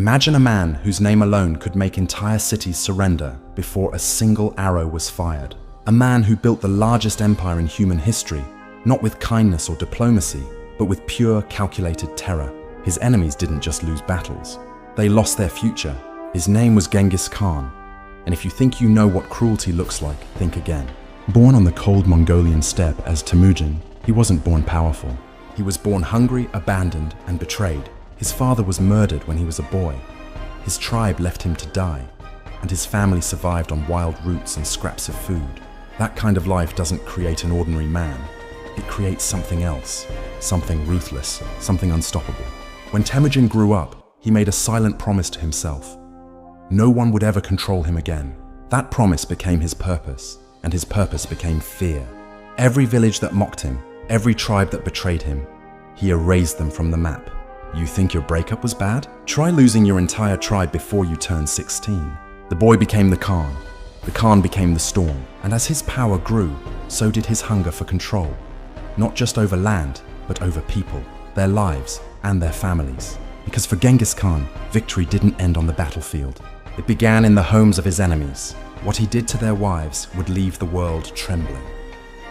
Imagine a man whose name alone could make entire cities surrender before a single arrow was fired. A man who built the largest empire in human history, not with kindness or diplomacy, but with pure, calculated terror. His enemies didn't just lose battles. They lost their future. His name was Genghis Khan. And if you think you know what cruelty looks like, think again. Born on the cold Mongolian steppe as Temujin, he wasn't born powerful. He was born hungry, abandoned, and betrayed. His father was murdered when he was a boy. His tribe left him to die, and his family survived on wild roots and scraps of food. That kind of life doesn't create an ordinary man. It creates something else, something ruthless, something unstoppable. When Temujin grew up, he made a silent promise to himself. No one would ever control him again. That promise became his purpose, and his purpose became fear. Every village that mocked him, every tribe that betrayed him, he erased them from the map. You think your breakup was bad? Try losing your entire tribe before you turn 16. The boy became the Khan. The Khan became the storm. And as his power grew, so did his hunger for control. Not just over land, but over people, their lives, and their families. Because for Genghis Khan, victory didn't end on the battlefield. It began in the homes of his enemies. What he did to their wives would leave the world trembling.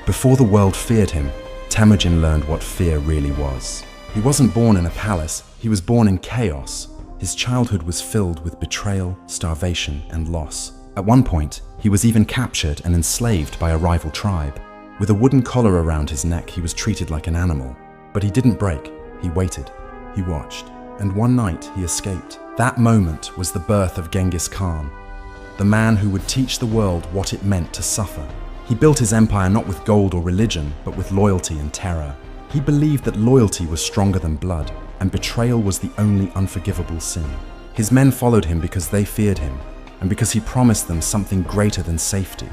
Before the world feared him, Temujin learned what fear really was. He wasn't born in a palace, he was born in chaos. His childhood was filled with betrayal, starvation, and loss. At one point, he was even captured and enslaved by a rival tribe. With a wooden collar around his neck, he was treated like an animal. But he didn't break. He waited. He watched. And one night, he escaped. That moment was the birth of Genghis Khan, the man who would teach the world what it meant to suffer. He built his empire not with gold or religion, but with loyalty and terror. He believed that loyalty was stronger than blood, and betrayal was the only unforgivable sin. His men followed him because they feared him, and because he promised them something greater than safety: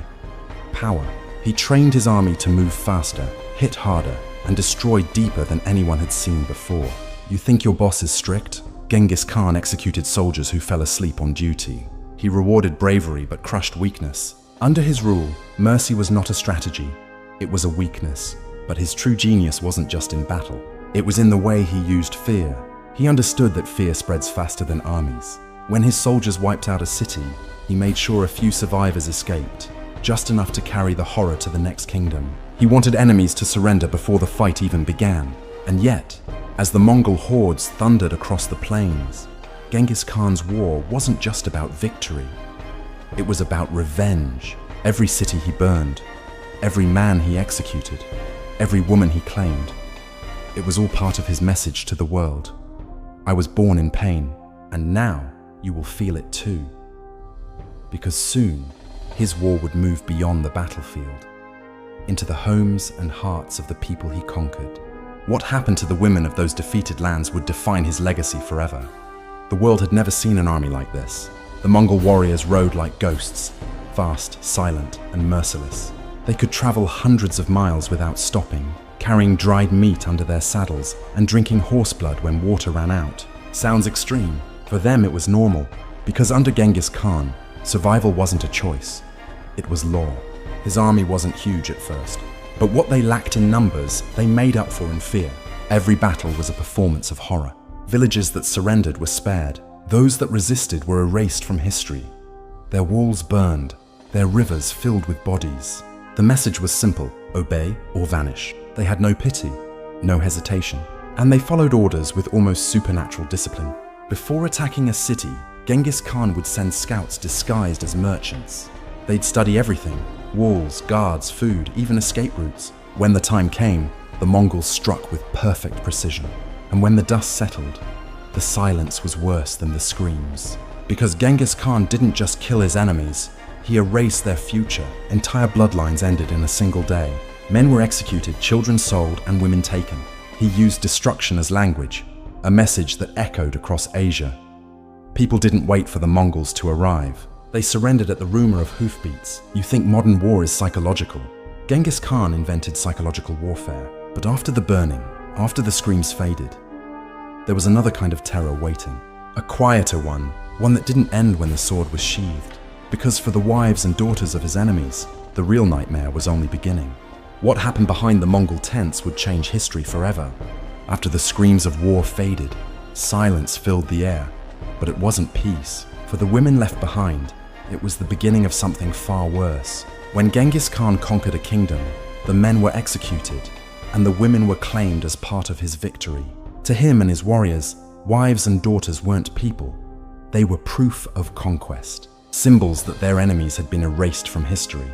power. He trained his army to move faster, hit harder, and destroy deeper than anyone had seen before. You think your boss is strict? Genghis Khan executed soldiers who fell asleep on duty. He rewarded bravery but crushed weakness. Under his rule, mercy was not a strategy, it was a weakness. But his true genius wasn't just in battle. It was in the way he used fear. He understood that fear spreads faster than armies. When his soldiers wiped out a city, he made sure a few survivors escaped, just enough to carry the horror to the next kingdom. He wanted enemies to surrender before the fight even began. And yet, as the Mongol hordes thundered across the plains, Genghis Khan's war wasn't just about victory. It was about revenge. Every city he burned, every man he executed, every woman he claimed. It was all part of his message to the world. I was born in pain, and now you will feel it too. Because soon, his war would move beyond the battlefield, into the homes and hearts of the people he conquered. What happened to the women of those defeated lands would define his legacy forever. The world had never seen an army like this. The Mongol warriors rode like ghosts, fast, silent, and merciless. They could travel hundreds of miles without stopping, carrying dried meat under their saddles and drinking horse blood when water ran out. Sounds extreme. For them it was normal, because under Genghis Khan, survival wasn't a choice. It was law. His army wasn't huge at first, but what they lacked in numbers, they made up for in fear. Every battle was a performance of horror. Villages that surrendered were spared. Those that resisted were erased from history. Their walls burned, their rivers filled with bodies. The message was simple: obey or vanish. They had no pity, no hesitation, and they followed orders with almost supernatural discipline. Before attacking a city, Genghis Khan would send scouts disguised as merchants. They'd study everything: walls, guards, food, even escape routes. When the time came, the Mongols struck with perfect precision. And when the dust settled, the silence was worse than the screams. Because Genghis Khan didn't just kill his enemies, he erased their future. Entire bloodlines ended in a single day. Men were executed, children sold, and women taken. He used destruction as language, a message that echoed across Asia. People didn't wait for the Mongols to arrive. They surrendered at the rumor of hoofbeats. You think modern war is psychological? Genghis Khan invented psychological warfare. But after the burning, after the screams faded, there was another kind of terror waiting. A quieter one that didn't end when the sword was sheathed. Because for the wives and daughters of his enemies, the real nightmare was only beginning. What happened behind the Mongol tents would change history forever. After the screams of war faded, silence filled the air. But it wasn't peace. For the women left behind, it was the beginning of something far worse. When Genghis Khan conquered a kingdom, the men were executed, and the women were claimed as part of his victory. To him and his warriors, wives and daughters weren't people. They were proof of conquest, symbols that their enemies had been erased from history.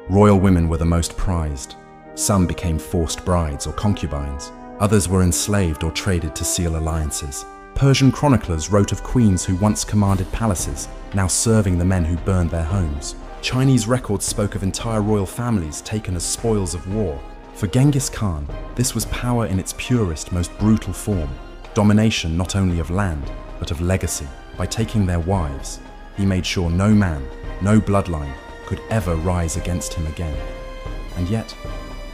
Royal women were the most prized. Some became forced brides or concubines. Others were enslaved or traded to seal alliances. Persian chroniclers wrote of queens who once commanded palaces, now serving the men who burned their homes. Chinese records spoke of entire royal families taken as spoils of war. For Genghis Khan, this was power in its purest, most brutal form. Domination not only of land, but of legacy. By taking their wives, he made sure no man, no bloodline, could ever rise against him again. And yet,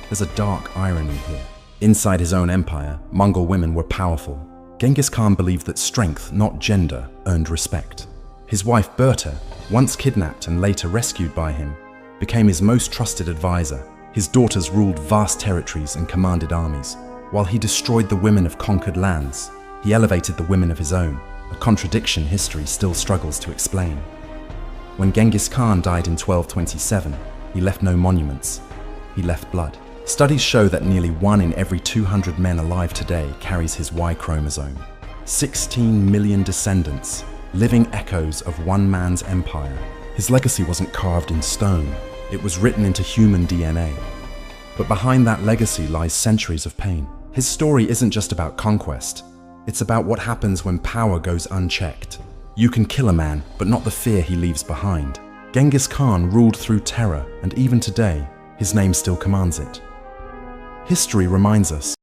there's a dark irony here. Inside his own empire, Mongol women were powerful. Genghis Khan believed that strength, not gender, earned respect. His wife Berta, once kidnapped and later rescued by him, became his most trusted advisor. His daughters ruled vast territories and commanded armies. While he destroyed the women of conquered lands, he elevated the women of his own, a contradiction history still struggles to explain. When Genghis Khan died in 1227, he left no monuments. He left blood. Studies show that nearly 1 in every 200 men alive today carries his Y chromosome. 16 million descendants, living echoes of one man's empire. His legacy wasn't carved in stone, it was written into human DNA. But behind that legacy lies centuries of pain. His story isn't just about conquest, it's about what happens when power goes unchecked. You can kill a man, but not the fear he leaves behind. Genghis Khan ruled through terror, and even today, his name still commands it. History reminds us